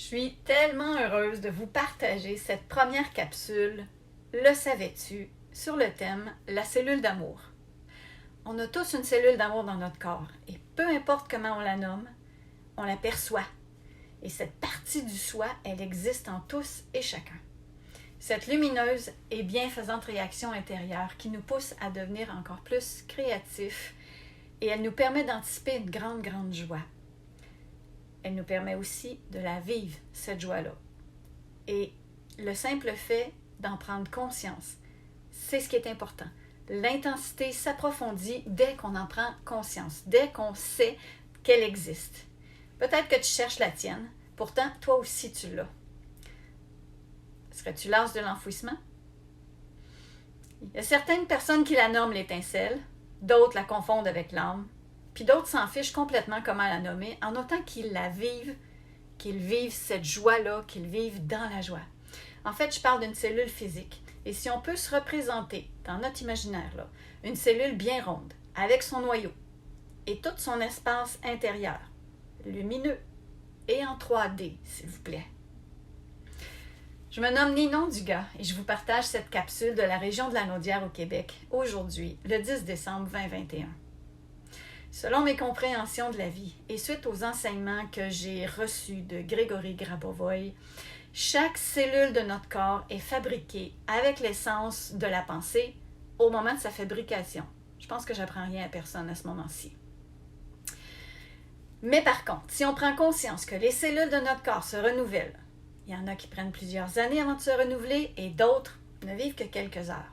Je suis tellement heureuse de vous partager cette première capsule, Le savais-tu, sur le thème La cellule d'amour. On a tous une cellule d'amour dans notre corps et peu importe comment on la nomme, on la perçoit. Et cette partie du soi, elle existe en tous et chacun. Cette lumineuse et bienfaisante réaction intérieure qui nous pousse à devenir encore plus créatifs et elle nous permet d'anticiper une grande joie. Elle nous permet aussi de la vivre, cette joie-là. Et le simple fait d'en prendre conscience, c'est ce qui est important. L'intensité s'approfondit dès qu'on en prend conscience, dès qu'on sait qu'elle existe. Peut-être que tu cherches la tienne, pourtant, toi aussi tu l'as. Serais-tu l'as de l'enfouissement? Il y a certaines personnes qui la nomment l'étincelle, d'autres la confondent avec l'âme, puis d'autres s'en fichent complètement comment la nommer, en autant qu'ils la vivent, qu'ils vivent cette joie-là, qu'ils vivent dans la joie. En fait, je parle d'une cellule physique. Et si on peut se représenter dans notre imaginaire, là, une cellule bien ronde, avec son noyau et tout son espace intérieur, lumineux et en 3D, s'il vous plaît. Je me nomme Ninon Dugas et je vous partage cette capsule de la région de la Naudière au Québec, aujourd'hui, le 10 décembre 2021. Selon mes compréhensions de la vie et suite aux enseignements que j'ai reçus de Grégory Grabovoy, chaque cellule de notre corps est fabriquée avec l'essence de la pensée au moment de sa fabrication. Je pense que j'apprends rien à personne à ce moment-ci. Mais par contre, si on prend conscience que les cellules de notre corps se renouvellent, il y en a qui prennent plusieurs années avant de se renouveler et d'autres ne vivent que quelques heures.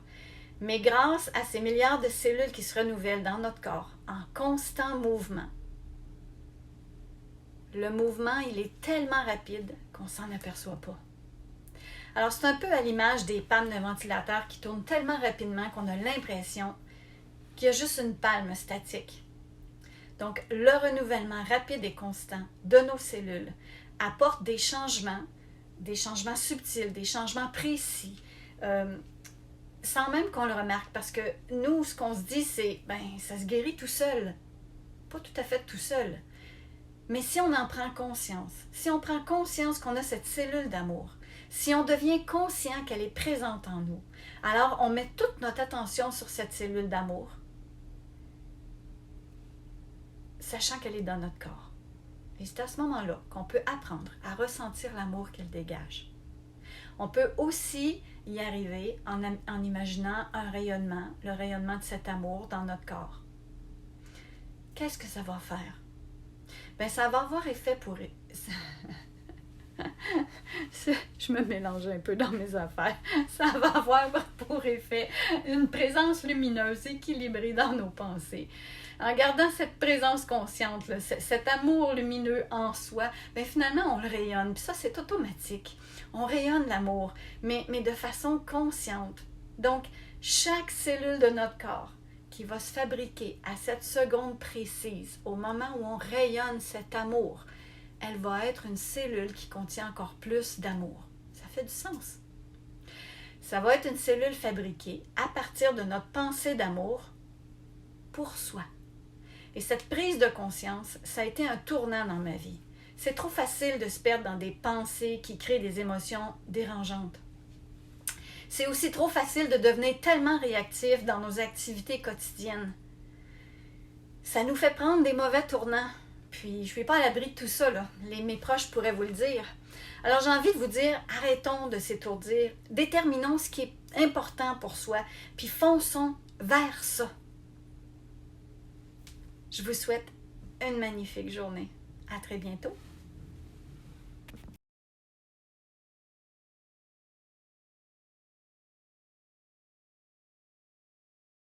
Mais grâce à ces milliards de cellules qui se renouvellent dans notre corps en constant mouvement, le mouvement, il est tellement rapide qu'on ne s'en aperçoit pas. Alors, c'est un peu à l'image des pannes de ventilateur qui tournent tellement rapidement qu'on a l'impression qu'il y a juste une palme statique. Donc, le renouvellement rapide et constant de nos cellules apporte des changements subtils, des changements précis, sans même qu'on le remarque. Parce que nous, ce qu'on se dit, c'est, ça se guérit tout seul. Pas tout à fait tout seul. Mais si on en prend conscience, si on prend conscience qu'on a cette cellule d'amour, si on devient conscient qu'elle est présente en nous, alors on met toute notre attention sur cette cellule d'amour, sachant qu'elle est dans notre corps. Et c'est à ce moment-là qu'on peut apprendre à ressentir l'amour qu'elle dégage. On peut aussi y arriver en imaginant un rayonnement, le rayonnement de cet amour dans notre corps. Qu'est-ce que ça va faire? Ça va avoir effet pour... Je me mélange un peu dans mes affaires. Ça va avoir pour effet une présence lumineuse, équilibrée dans nos pensées. En gardant cette présence consciente, là, cet amour lumineux en soi, finalement, on le rayonne. Puis ça, c'est automatique. On rayonne l'amour, mais de façon consciente. Donc, chaque cellule de notre corps qui va se fabriquer à cette seconde précise, au moment où on rayonne cet amour, elle va être une cellule qui contient encore plus d'amour. Ça fait du sens. Ça va être une cellule fabriquée à partir de notre pensée d'amour pour soi. Et cette prise de conscience, ça a été un tournant dans ma vie. C'est trop facile de se perdre dans des pensées qui créent des émotions dérangeantes. C'est aussi trop facile de devenir tellement réactif dans nos activités quotidiennes. Ça nous fait prendre des mauvais tournants. Puis, je ne suis pas à l'abri de tout ça, là. Mes proches pourraient vous le dire. Alors, j'ai envie de vous dire, arrêtons de s'étourdir. Déterminons ce qui est important pour soi, puis fonçons vers ça. Je vous souhaite une magnifique journée. À très bientôt.